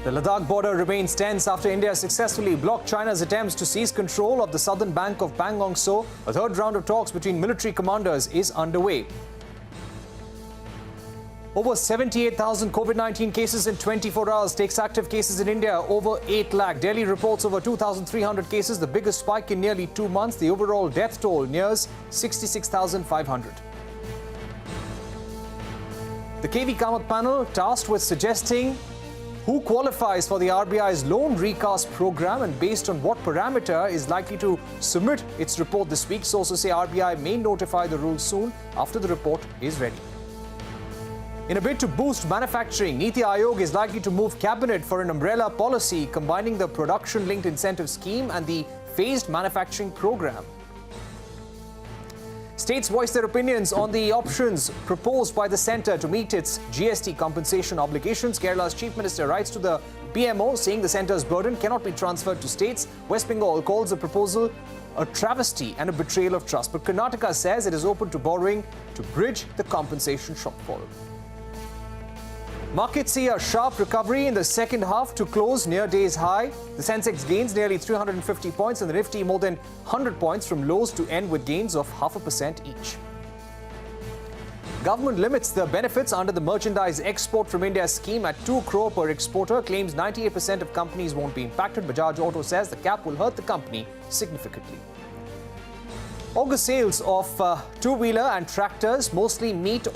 The Ladakh border remains tense after India successfully blocked China's attempts to seize control of the southern bank of Pangong Lake. A third round of talks between military commanders is underway. Over 78,000 COVID-19 cases in 24 hours takes active cases in India over 8 lakh. Delhi reports over 2,300 cases, the biggest spike in nearly 2 months. The overall death toll nears 66,500. The KV Kamath panel tasked with suggesting who qualifies for the RBI's loan recast program and based on what parameter is likely to submit its report this week. Sources say RBI may notify the rules soon after the report is ready. In a bid to boost manufacturing, Niti Aayog is likely to move cabinet for an umbrella policy combining the production-linked incentive scheme and the phased manufacturing program. States voiced their opinions on the options proposed by the centre to meet its GST compensation obligations. Kerala's Chief Minister writes to the PMO saying the centre's burden cannot be transferred to states. West Bengal calls the proposal a travesty and a betrayal of trust. But Karnataka says it is open to borrowing to bridge the compensation shortfall. Markets see a sharp recovery in the second half to close near day's high. The Sensex gains nearly 350 points and the Nifty more than 100 points from lows to end with gains of 0.5% each. Government limits the benefits under the merchandise export from India scheme at 2 crore per exporter. Claims 98% of companies won't be impacted. Bajaj Auto says the cap will hurt the company significantly. August sales of two-wheeler and tractors mostly meet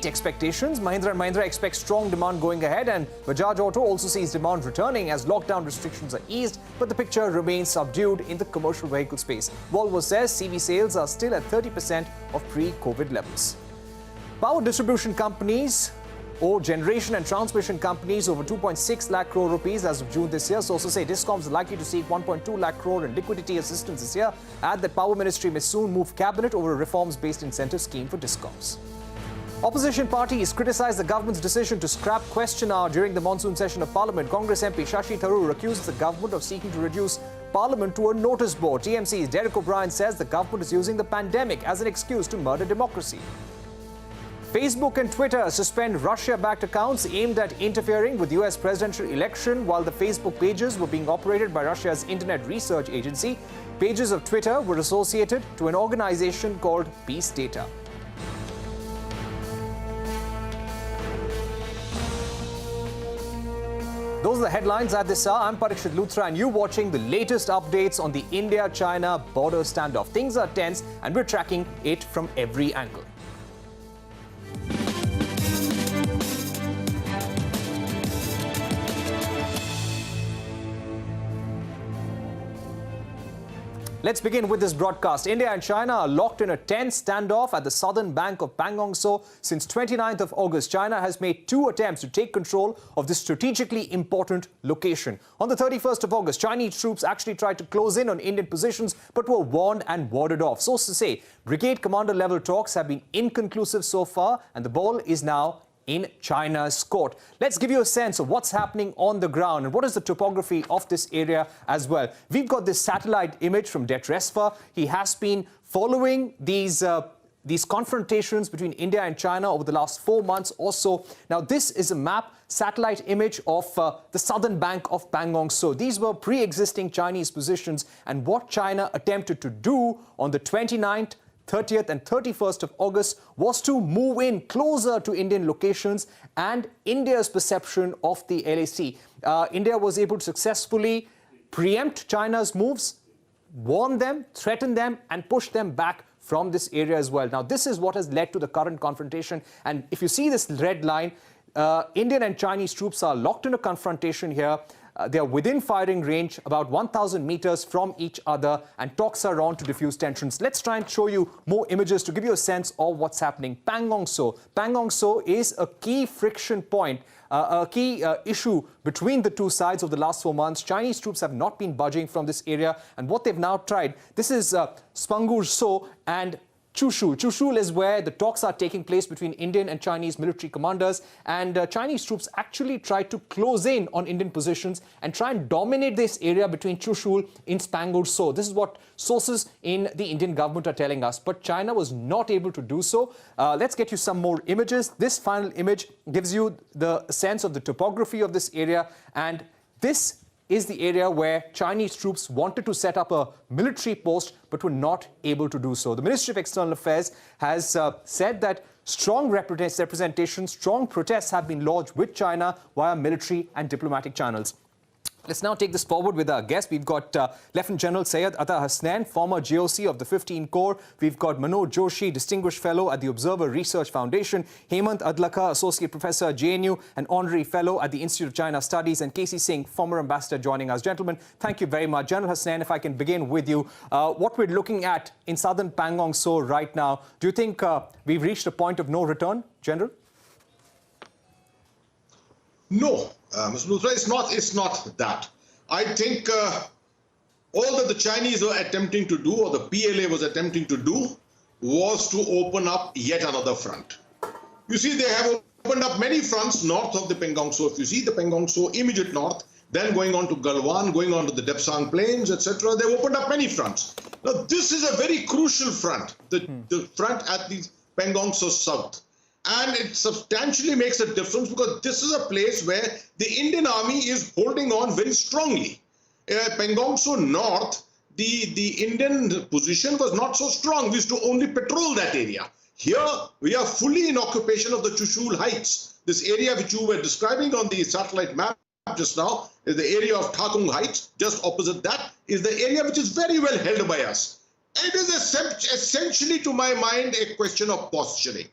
expectations. Mahindra & Mahindra expects strong demand going ahead, and Bajaj Auto also sees demand returning as lockdown restrictions are eased, but the picture remains subdued in the commercial vehicle space. Volvo says CV sales are still at 30% of pre-COVID levels. Power distribution companies or generation and transmission companies over 2.6 lakh crore rupees as of June this year. Sources say Discoms are likely to seek 1.2 lakh crore in liquidity assistance this year. Add that Power Ministry may soon move cabinet over a reforms-based incentive scheme for Discoms. Opposition parties criticized the government's decision to scrap question hour during the monsoon session of Parliament. Congress MP Shashi Tharoor accuses the government of seeking to reduce Parliament to a notice board. TMC's Derek O'Brien says the government is using the pandemic as an excuse to murder democracy. Facebook and Twitter suspend Russia-backed accounts aimed at interfering with US presidential election while the Facebook pages were being operated by Russia's Internet Research Agency. Pages of Twitter were associated to an organization called Peace Data. Those are the headlines at this hour. I'm Parikshit Luthra and you're watching the latest updates on the India-China border standoff. Things are tense and we're tracking it from every angle. Let's begin with this broadcast. India and China are locked in a tense standoff at the southern bank of Pangong Lake. Since 29th of August, China has made 2 attempts to take control of this strategically important location. On the 31st of August, Chinese troops actually tried to close in on Indian positions but were warned and warded off. Sources say brigade commander level talks have been inconclusive so far and the ball is now in China's court. Let's give you a sense of what's happening on the ground and what is the topography of this area as well. We've got this satellite image from Det Resfa. He has been following these confrontations between India and China over the last 4 months or so. Now, this is a map, satellite image of the southern bank of Pangong Lake. These were pre-existing Chinese positions, and what China attempted to do on the 29th, 30th and 31st of August was to move in closer to Indian locations and India's perception of the LAC. India was able to successfully preempt China's moves, warn them, threaten them and push them back from this area as well. Now, this is what has led to the current confrontation. And if you see this red line, Indian and Chinese troops are locked in a confrontation here. They are within firing range, about 1,000 meters from each other, and talks are on to diffuse tensions. Let's try and show you more images to give you a sense of what's happening. Pangong Lake. Pangong Lake is a key friction point, a key issue between the two sides of the last 4 months. Chinese troops have not been budging from this area, and what they've now tried, this is Spangur So, and Chushul. Chushul is where the talks are taking place between Indian and Chinese military commanders, and Chinese troops actually try to close in on Indian positions and try and dominate this area between Chushul in Pangong Lake. This is what sources in the Indian government are telling us, but China was not able to do so. Let's get you some more images. This final image gives you the sense of the topography of this area, and this is the area where Chinese troops wanted to set up a military post but were not able to do so. The Ministry of External Affairs has said that strong representation, strong protests have been lodged with China via military and diplomatic channels. Let's now take this forward with our guest. We've got Lieutenant General Syed Ata Hasnain, former GOC of the 15 Corps. We've got Manoj Joshi, Distinguished Fellow at the Observer Research Foundation. Hemant Adlakha, Associate Professor at JNU and Honorary Fellow at the Institute of China Studies. And Casey Singh, former Ambassador, joining us. Gentlemen, thank you very much. General Hasnain, if I can begin with you. What we're looking at in southern Pangong Lake right now, do you think we've reached a point of no return, General? No, Mr. Luthra, it's not that. I think all that the Chinese were attempting to do, or the PLA was attempting to do, was to open up yet another front. You see, they have opened up many fronts north of the Pangong Lake. If you see the Pangong Lake immediate north, then going on to Galwan, going on to the Depsang Plains, etc., they've opened up many fronts. Now, this is a very crucial front, the front at the Pangong South. And it substantially makes a difference because this is a place where the Indian Army is holding on very strongly. Pangong North, the Indian position was not so strong. We used to only patrol that area. Here, we are fully in occupation of the Chushul Heights. This area which you were describing on the satellite map just now is the area of Thakung Heights. Just opposite that is the area which is very well held by us. It is essentially, to my mind, a question of posturing.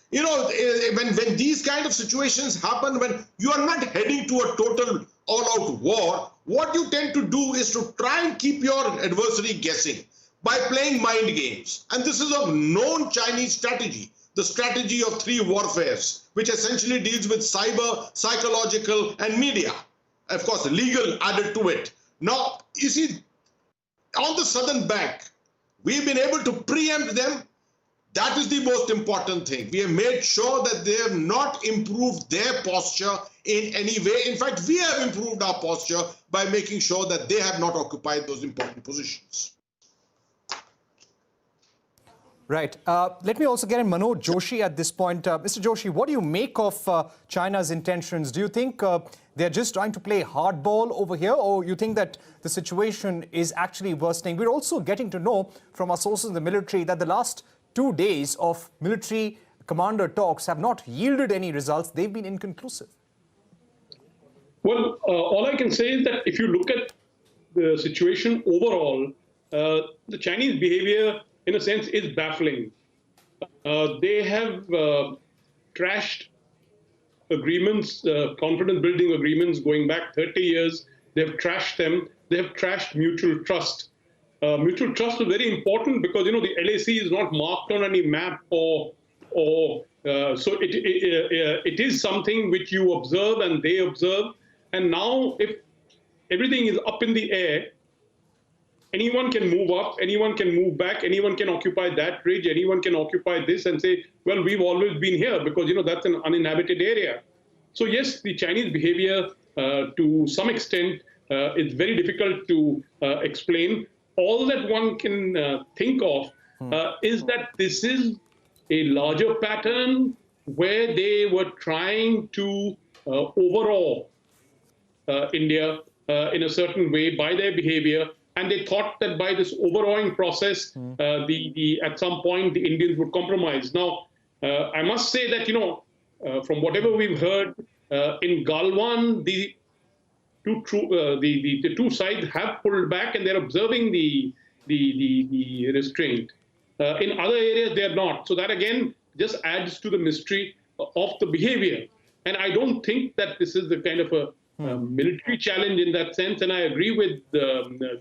You know, when these kind of situations happen, when you are not heading to a total all-out war, what you tend to do is to try and keep your adversary guessing by playing mind games. And this is a known Chinese strategy, the strategy of three warfares, which essentially deals with cyber, psychological, and media. Of course, legal added to it. Now, you see, on the southern bank, we've been able to preempt them. That is the most important thing. We have made sure that they have not improved their posture in any way. In fact, we have improved our posture by making sure that they have not occupied those important positions. Right. Let me also get in Manoj Joshi at this point. Mr. Joshi, what do you make of China's intentions? Do you think they're just trying to play hardball over here, or you think that the situation is actually worsening? We're also getting to know from our sources in the military that the last 2 days of military commander talks have not yielded any results. They've been inconclusive. Well, all I can say is that if you look at the situation overall, the Chinese behavior, in a sense, is baffling. They have trashed agreements, confidence-building agreements going back 30 years. They have trashed them. They have trashed mutual trust. Mutual trust is very important because, you know, the LAC is not marked on any map so it is something which you observe and they observe. And now if everything is up in the air, anyone can move up, anyone can move back, anyone can occupy that ridge, anyone can occupy this and say, well, we've always been here because, you know, that's an uninhabited area. So yes, the Chinese behavior to some extent is very difficult to explain. All that one can think of is that this is a larger pattern where they were trying to overawe India in a certain way by their behavior. And they thought that by this overawing process, at some point, the Indians would compromise. Now, I must say that, you know, from whatever we've heard, in Galwan, the two sides have pulled back and they're observing the restraint. In other areas, they're not. So that, again, just adds to the mystery of the behavior. And I don't think that this is the kind of a military challenge in that sense. And I agree with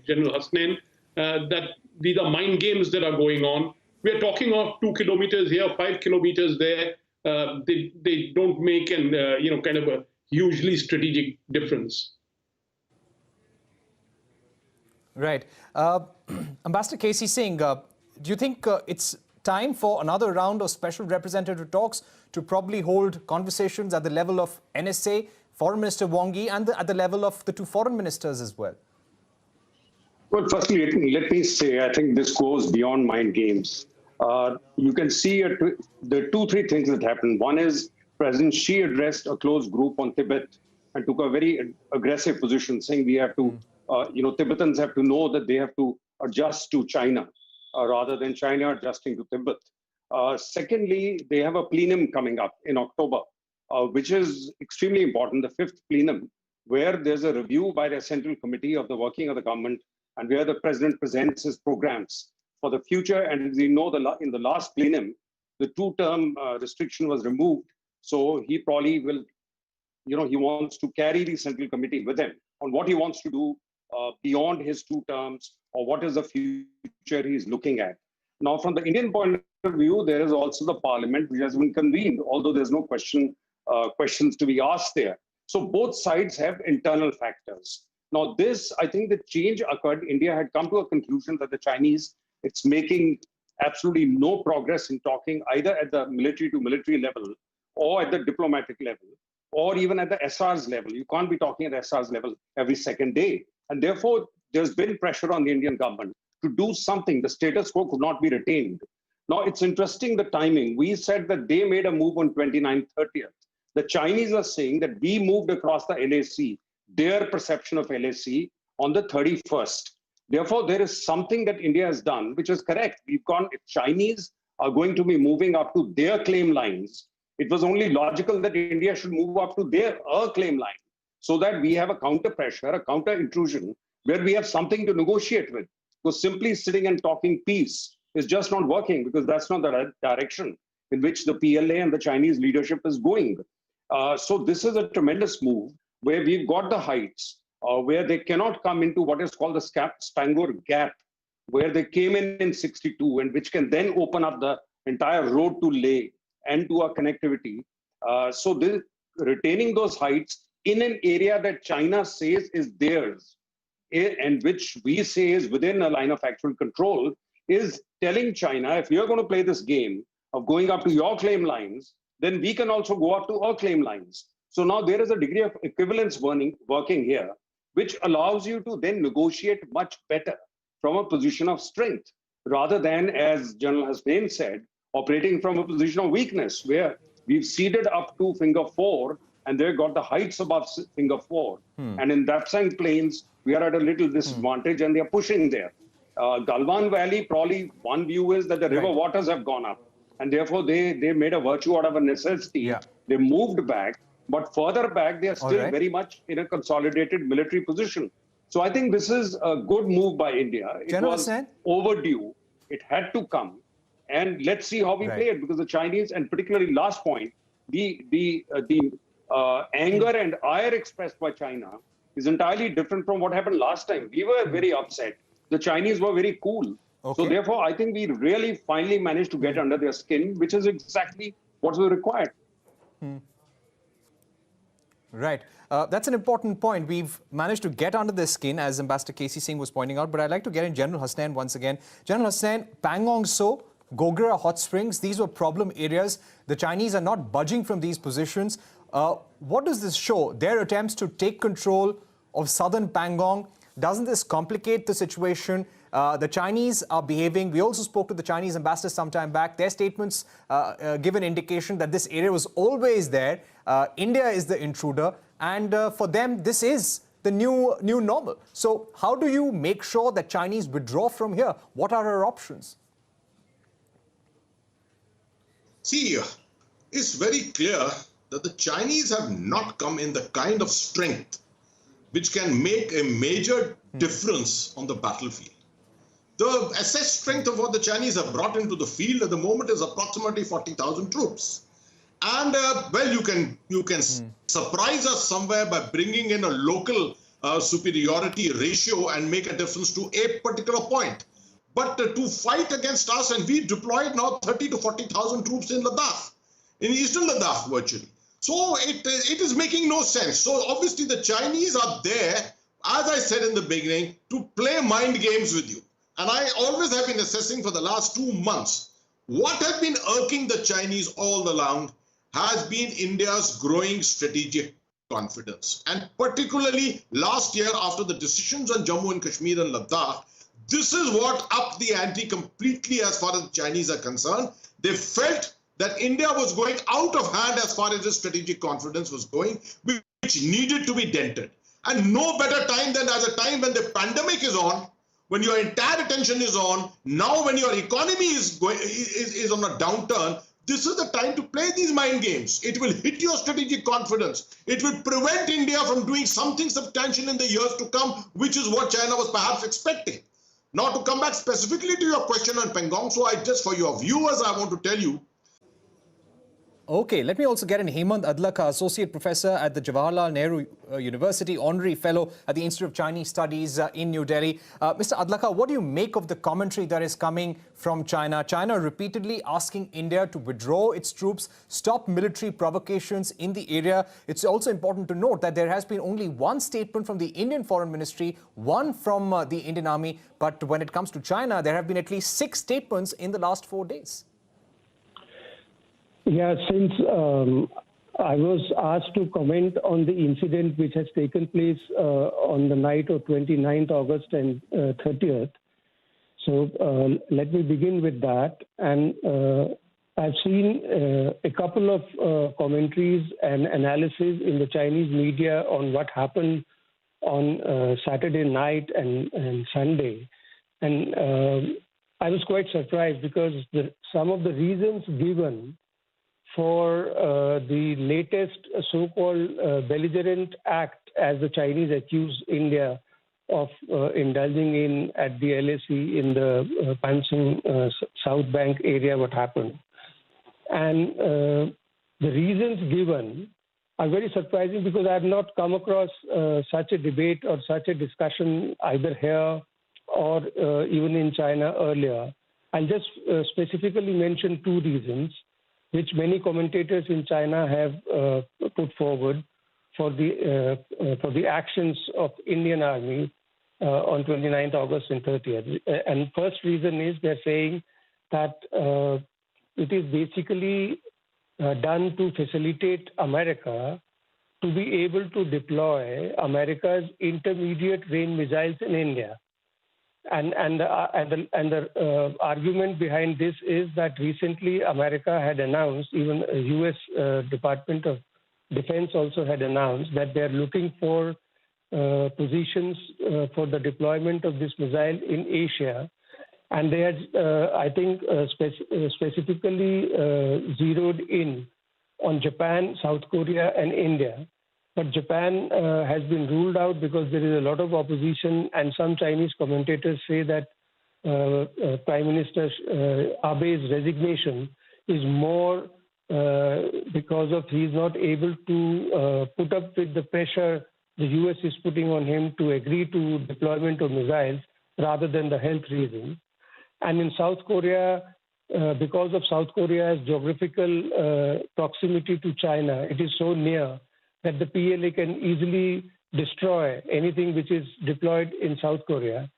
General Hasnain that these are mind games that are going on. We are talking of 2 kilometers here, 5 kilometers there. They don't make an, kind of a hugely strategic difference. Right. Ambassador Casey Singh, do you think it's time for another round of special representative talks to probably hold conversations at the level of NSA, Foreign Minister Wang Yi, and at the level of the two foreign ministers as well? Well, firstly, let me say, I think this goes beyond mind games. You can see there are 2-3 things that happened. One is President Xi addressed a closed group on Tibet and took a very aggressive position, saying we have to, Tibetans have to know that they have to adjust to China rather than China adjusting to Tibet. Secondly, they have a plenum coming up in October, which is extremely important, the 5th plenum, where there's a review by the Central Committee of the working of the government and where the president presents his programs for the future. And as you know, in the last plenum, the 2-term restriction was removed. So he probably will, he wants to carry the Central Committee with him on what he wants to do beyond his 2 terms or what is the future he's looking at. Now, from the Indian point of view, there is also the Parliament, which has been convened, although there's no questions to be asked there. So both sides have internal factors. Now, I think the change occurred. India had come to a conclusion that the Chinese, it's making absolutely no progress in talking either at the military to military level or at the diplomatic level or even at the SR's level. You can't be talking at SR's level every second day. And therefore, there's been pressure on the Indian government to do something. The status quo could not be retained. Now, it's interesting, the timing. We said that they made a move on 29th, 30th. The Chinese are saying that we moved across the LAC, their perception of LAC, on the 31st. Therefore, there is something that India has done, which is correct. If Chinese are going to be moving up to their claim lines, it was only logical that India should move up to their claim line so that we have a counter pressure, a counter intrusion, where we have something to negotiate with. Because simply sitting and talking peace is just not working, because that's not the direction in which the PLA and the Chinese leadership is going. So this is a tremendous move where we've got the heights, where they cannot come into what is called the Spangor Gap, where they came in 62, and which can then open up the entire road to Leh and to our connectivity. So retaining those heights in an area that China says is theirs, and which we say is within a line of actual control, is telling China, if you're going to play this game of going up to your claim lines, then we can also go up to our claim lines. So now there is a degree of equivalence working here, which allows you to then negotiate much better from a position of strength, rather than, as General Hasnain said, operating from a position of weakness, where we've ceded up to finger 4, and they've got the heights above finger 4. And in Dapsang Plains, we are at a little disadvantage, and they're pushing there. Galway Valley, probably one view is that the river waters have gone up, and therefore they made a virtue out of a necessity. Yeah. They moved back, but further back, they are still very much in a consolidated military position. So I think this is a good move by India. It was overdue. It had to come. And let's see how we play it, because the Chinese, and particularly last point, the anger and ire expressed by China is entirely different from what happened last time. We were very upset. The Chinese were very cool. So therefore, I think we really finally managed to get under their skin, which is exactly what was required. Right. That's an important point. We've managed to get under their skin, as Ambassador K.C. Singh was pointing out. But I'd like to get in General Hasnain once again. General Hasnain, Pangong So, Gogra Hot Springs, these were problem areas. The Chinese are not budging from these positions. What does this show? Their attempts to take control of southern Pangong. Doesn't this complicate the situation? The Chinese are behaving. We also spoke to the Chinese ambassador some time back. Their statements give an indication that this area was always there. India is the intruder. And for them, this is the new normal. So how do you make sure that Chinese withdraw from here? What are our options? See, it's very clear that the Chinese have not come in the kind of strength which can make a major difference on the battlefield. The assessed strength of what the Chinese have brought into the field at the moment is approximately 40,000 troops. And well, you can surprise us somewhere by bringing in a local superiority ratio and make a difference to a particular point. But to fight against us, and we deployed now 30 to 40,000 troops in Ladakh, in eastern Ladakh virtually. So it is making no sense. So obviously the Chinese are there, as I said in the beginning, to play mind games with you. And I always have been assessing for the last 2 months What has been irking the Chinese all along has been India's growing strategic confidence. And particularly last year, after the decisions on Jammu and Kashmir and Ladakh, this is what upped the ante completely as far as the Chinese are concerned. They felt that India was going out of hand as far as its strategic confidence was going, which needed to be dented. And no better time than as a time when the pandemic is on, when your entire attention is on, now when your economy is on a downturn, this is the time to play these mind games. It will hit your strategic confidence. It will prevent India from doing something substantial in the years to come, which is what China was perhaps expecting. Now, to come back specifically to your question on Pangong, so for your viewers, I want to tell you. Okay, let me also get in Hemant Adlakha, Associate Professor at the Jawaharlal Nehru University, Honorary Fellow at the Institute of Chinese Studies in New Delhi. Mr. Adlakha, what do you make of the commentary that is coming from China? China repeatedly asking India to withdraw its troops, stop military provocations in the area. It's also important to note that there has been only one statement from the Indian Foreign Ministry, one from the Indian Army. But when it comes to China, there have been at least 6 statements in the last 4 days. Yeah, since I was asked to comment on the incident which has taken place on the night of 29th August and 30th. So let me begin with that. And I've seen a couple of commentaries and analysis in the Chinese media on what happened on Saturday night and Sunday. And I was quite surprised because some of the reasons given for the latest so-called belligerent act, as the Chinese accuse India of indulging in at the LAC in the Pangong South Bank area, what happened. And the reasons given are very surprising because I have not come across such a debate or such a discussion either here or even in China earlier. I'll just specifically mention 2 reasons which many commentators in China have put forward for the actions of Indian Army on 29th August and 30th. And first reason is they're saying that it is basically done to facilitate America to be able to deploy America's intermediate range missiles in India. And the argument behind this is that recently America had announced, even U.S. Department of Defense also had announced that they are looking for positions for the deployment of this missile in Asia. And they had, I think, specifically zeroed in on Japan, South Korea, and India. But Japan has been ruled out because there is a lot of opposition, and some Chinese commentators say that Prime Minister Abe's resignation is more because of he is not able to put up with the pressure the US is putting on him to agree to deployment of missiles rather than the health reasons. And in South Korea, because of South Korea's geographical proximity to China, it is so near that the PLA can easily destroy anything which is deployed in South Korea.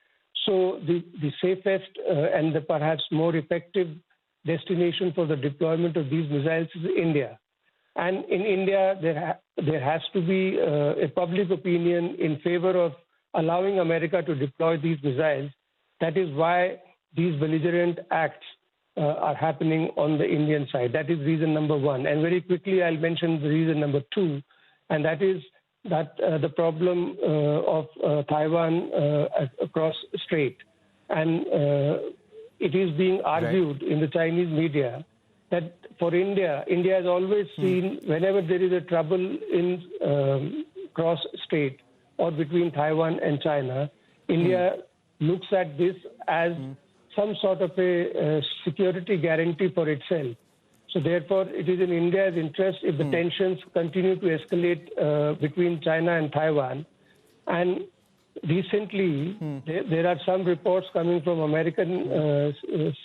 So the safest and the perhaps more effective destination for the deployment of these missiles is India. And in India, there has to be a public opinion in favor of allowing America to deploy these missiles. That is why these belligerent acts are happening on the Indian side. That is reason number 1. And very quickly, I'll mention the reason number 2. And that is that the problem of Taiwan across strait. And it is being argued in the Chinese media that for India has always seen whenever there is a trouble in cross strait or between Taiwan and China, India looks at this as some sort of a security guarantee for itself. So therefore, it is in India's interest if the tensions continue to escalate between China and Taiwan. And recently, there are some reports coming from American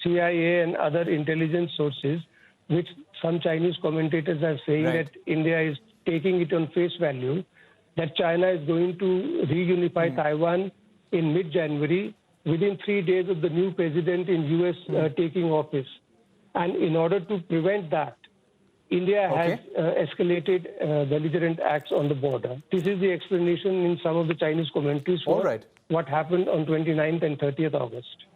CIA and other intelligence sources, which some Chinese commentators are saying that India is taking it on face value, that China is going to reunify Taiwan in mid-January, within 3 days of the new president in US taking office. And in order to prevent that, India has escalated belligerent acts on the border. This is the explanation in some of the Chinese commentaries for what happened on 29th and 30th August.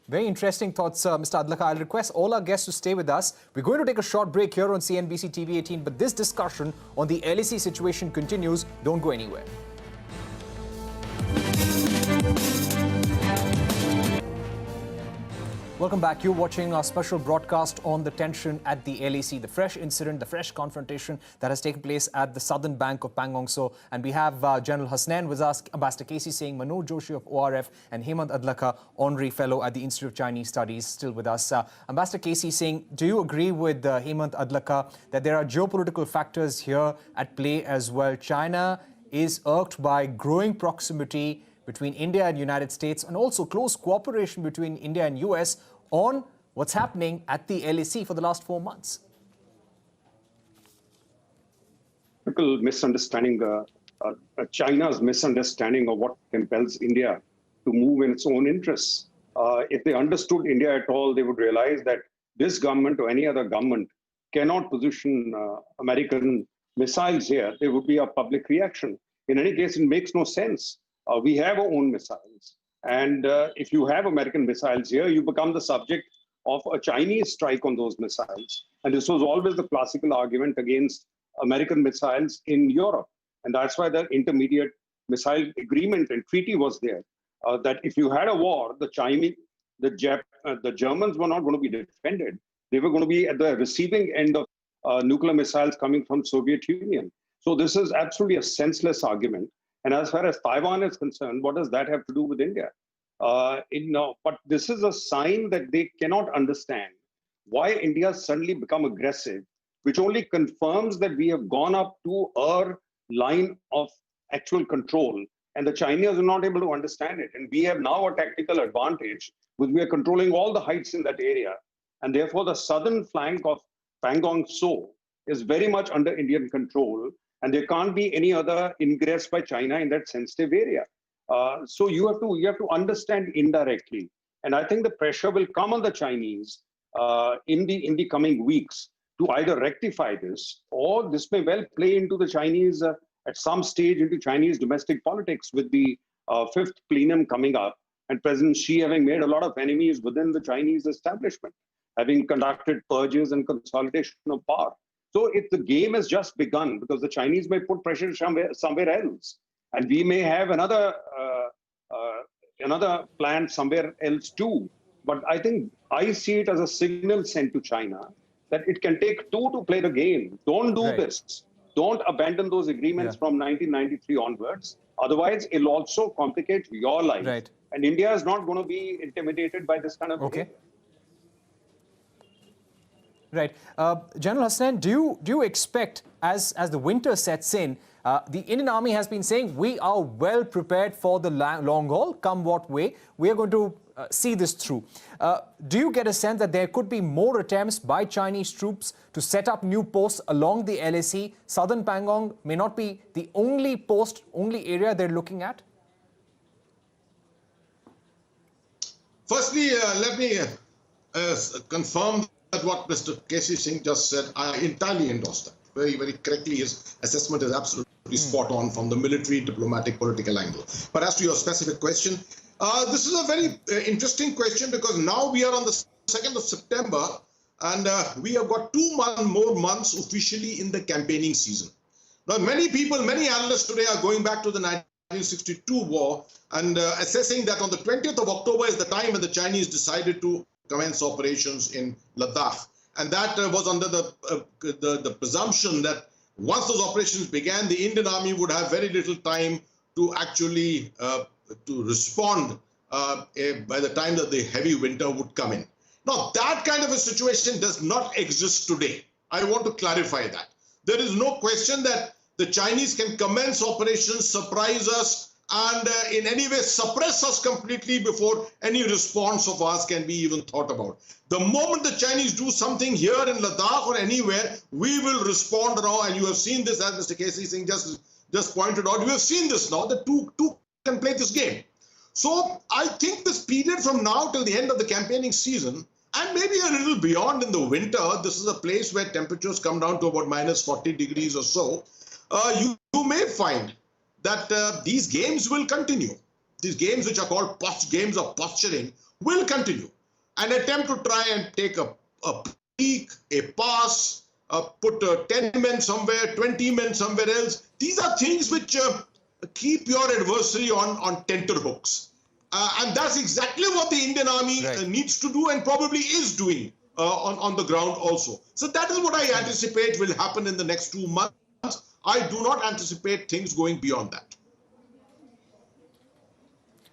Very interesting thoughts, Mr. Adlakha. I'll request all our guests to stay with us. We're going to take a short break here on CNBC TV 18, but this discussion on the LAC situation continues. Don't go anywhere. Welcome back. You're watching our special broadcast on the tension at the LAC, the fresh incident, the fresh confrontation that has taken place at the southern bank of Pangong So. And we have General Hasnain with us, Ambassador Casey Singh, Manoj Joshi of ORF, and Hemant Adlakha, Honorary Fellow at the Institute of Chinese Studies, still with us. Ambassador Casey Singh, do you agree with Hemant Adlakha that there are geopolitical factors here at play as well? China is irked by growing proximity between India and United States, and also close cooperation between India and US on what's happening at the LAC for the last 4 months. Typical misunderstanding, China's misunderstanding of what compels India to move in its own interests. If they understood India at all, they would realize that this government or any other government cannot position American missiles here. There would be a public reaction. In any case, it makes no sense. We have our own missiles. And if you have American missiles here, you become the subject of a Chinese strike on those missiles. And this was always the classical argument against American missiles in Europe. And that's why the intermediate missile agreement and treaty was there. That if you had a war, the Germans were not going to be defended. They were going to be at the receiving end of nuclear missiles coming from Soviet Union. So this is absolutely a senseless argument. And as far as Taiwan is concerned, what does that have to do with India? But this is a sign that they cannot understand why India suddenly become aggressive, which only confirms that we have gone up to our line of actual control. And the Chinese are not able to understand it. And we have now a tactical advantage, because we are controlling all the heights in that area. And therefore, the southern flank of Pangong So is very much under Indian control. And there can't be any other ingress by China in that sensitive area. So you have to understand indirectly. And I think the pressure will come on the Chinese in the coming weeks to either rectify this, or this may well play into the Chinese, at some stage, into Chinese domestic politics, with the 5th plenum coming up, and President Xi having made a lot of enemies within the Chinese establishment, having conducted purges and consolidation of power. So if the game has just begun, because the Chinese may put pressure somewhere else, and we may have another plan somewhere else too. But I see it as a signal sent to China that it can take two to play the game. Don't do this. Don't abandon those agreements from 1993 onwards. Otherwise, it'll also complicate your life. Right. And India is not going to be intimidated by this kind of behavior. Right. General Hasnain, do you expect, as the winter sets in, the Indian Army has been saying we are well prepared for the long haul, come what way. We are going to see this through. Do you get a sense that there could be more attempts by Chinese troops to set up new posts along the LAC? Southern Pangong may not be the only area they're looking at? Firstly, let me confirm that what Mr. Casey Singh just said. I entirely endorse that. Very, very correctly, his assessment is absolutely spot on from the military, diplomatic, political angle. But as to your specific question, this is a very interesting question, because now we are on the 2nd of September, and we have got 2 more months officially in the campaigning season. Now, many analysts today are going back to the 1962 war and assessing that on the 20th of October is the time when the Chinese decided to commence operations in Ladakh. And that was under the presumption that once those operations began, the Indian Army would have very little time to actually to respond by the time that the heavy winter would come in. Now, that kind of a situation does not exist today. I want to clarify that. There is no question that the Chinese can commence operations, surprise us, and in any way suppress us completely before any response of ours can be even thought about. The moment the Chinese do something here in Ladakh or anywhere, we will respond now. And you have seen this, as Mr. Casey Singh just pointed out. You have seen this now, that two can play this game. So I think this period from now till the end of the campaigning season, and maybe a little beyond in the winter, this is a place where temperatures come down to about minus 40 degrees or so, you may find that these games will continue. These games, which are called games of posturing, will continue. An attempt to try and take a peek, a pass, put 10 men somewhere, 20 men somewhere else. These are things which keep your adversary on tenterhooks. And that's exactly what the Indian army needs to do and probably is doing on the ground also. So that is what I anticipate will happen in the next 2 months. I do not anticipate things going beyond that.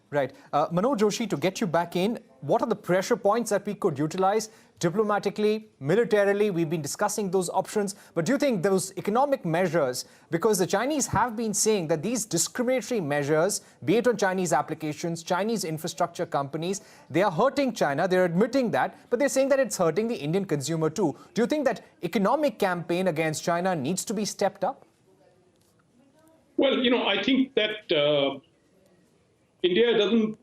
Right. Manoj Joshi, to get you back in, what are the pressure points that we could utilize diplomatically, militarily? We've been discussing those options. But do you think those economic measures, because the Chinese have been saying that these discriminatory measures, be it on Chinese applications, Chinese infrastructure companies, they are hurting China. They're admitting that, but they're saying that it's hurting the Indian consumer too. Do you think that economic campaign against China needs to be stepped up? Well, I think that India doesn't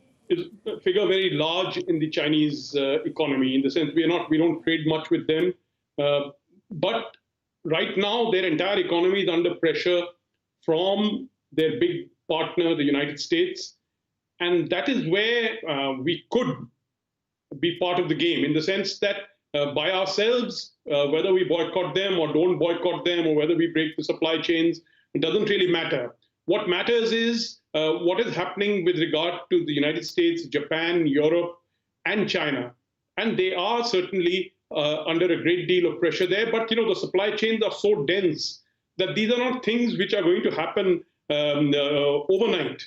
figure very large in the Chinese economy, in the sense we don't trade much with them. But right now, their entire economy is under pressure from their big partner, the United States. And that is where we could be part of the game, in the sense that by ourselves, whether we boycott them or don't boycott them, or whether we break the supply chains, it doesn't really matter. What matters is what is happening with regard to the United States, Japan, Europe, and China. And they are certainly under a great deal of pressure there. But, the supply chains are so dense that these are not things which are going to happen overnight.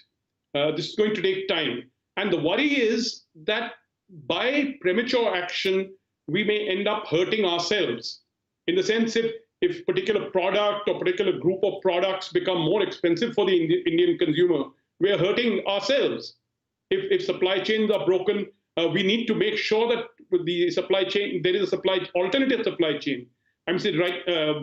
This is going to take time. And the worry is that by premature action, we may end up hurting ourselves. In the sense, if particular product or particular group of products become more expensive for the Indian consumer, we are hurting ourselves. If supply chains are broken, we need to make sure that with the supply chain, there is a alternative supply chain. I'm saying,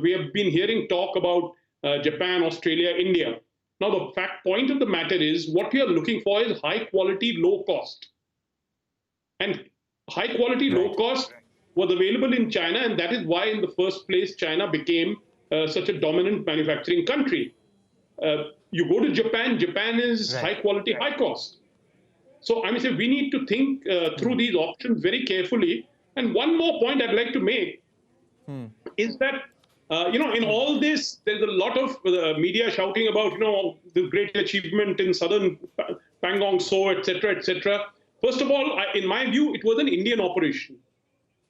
we have been hearing talk about Japan, Australia, India. Now, the point of the matter is, what we are looking for is high quality, low cost. And high quality, low cost was available in China, and that is why in the first place China became such a dominant manufacturing country. You go to Japan, Japan is high quality, high cost. So I mean, we need to think through these options very carefully. And one more point I'd like to make is that, in all this, there's a lot of media shouting about, the great achievement in southern Pangong So, etc., etc. First of all, in my view, it was an Indian operation.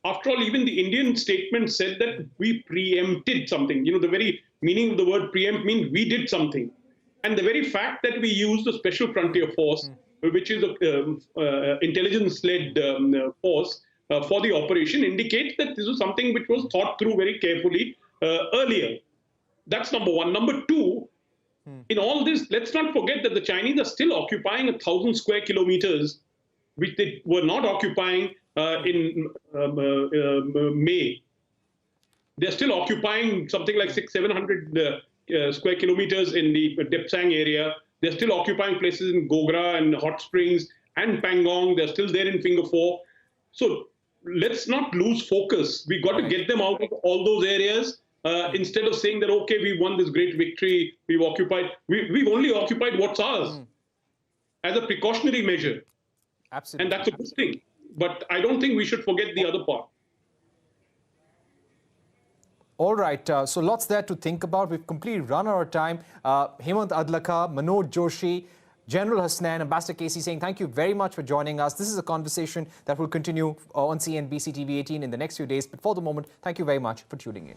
After all, even the Indian statement said that we preempted something. The very meaning of the word preempt means we did something. And the very fact that we used the Special Frontier Force, which is an intelligence-led force for the operation, indicates that this was something which was thought through very carefully earlier. That's number one. Number two, in all this, let's not forget that the Chinese are still occupying 1,000 square kilometers, which they were not occupying in May. They're still occupying something like 600-700 square kilometers in the Depsang area. They're still occupying places in Gogra and Hot Springs and Pangong. They're still there in Finger Four. So let's not lose focus. We've got to get them out of all those areas instead of saying that, okay, we won this great victory, we've occupied. We've only occupied what's ours as a precautionary measure. Absolutely. And that's a good thing. But I don't think we should forget the other part. All right, so lots there to think about. We've completely run out of time. Hemant Adlakha, Manoj Joshi, General Hasnain, Ambassador Casey saying thank you very much for joining us. This is a conversation that will continue on CNBC TV 18 in the next few days. But for the moment, thank you very much for tuning in.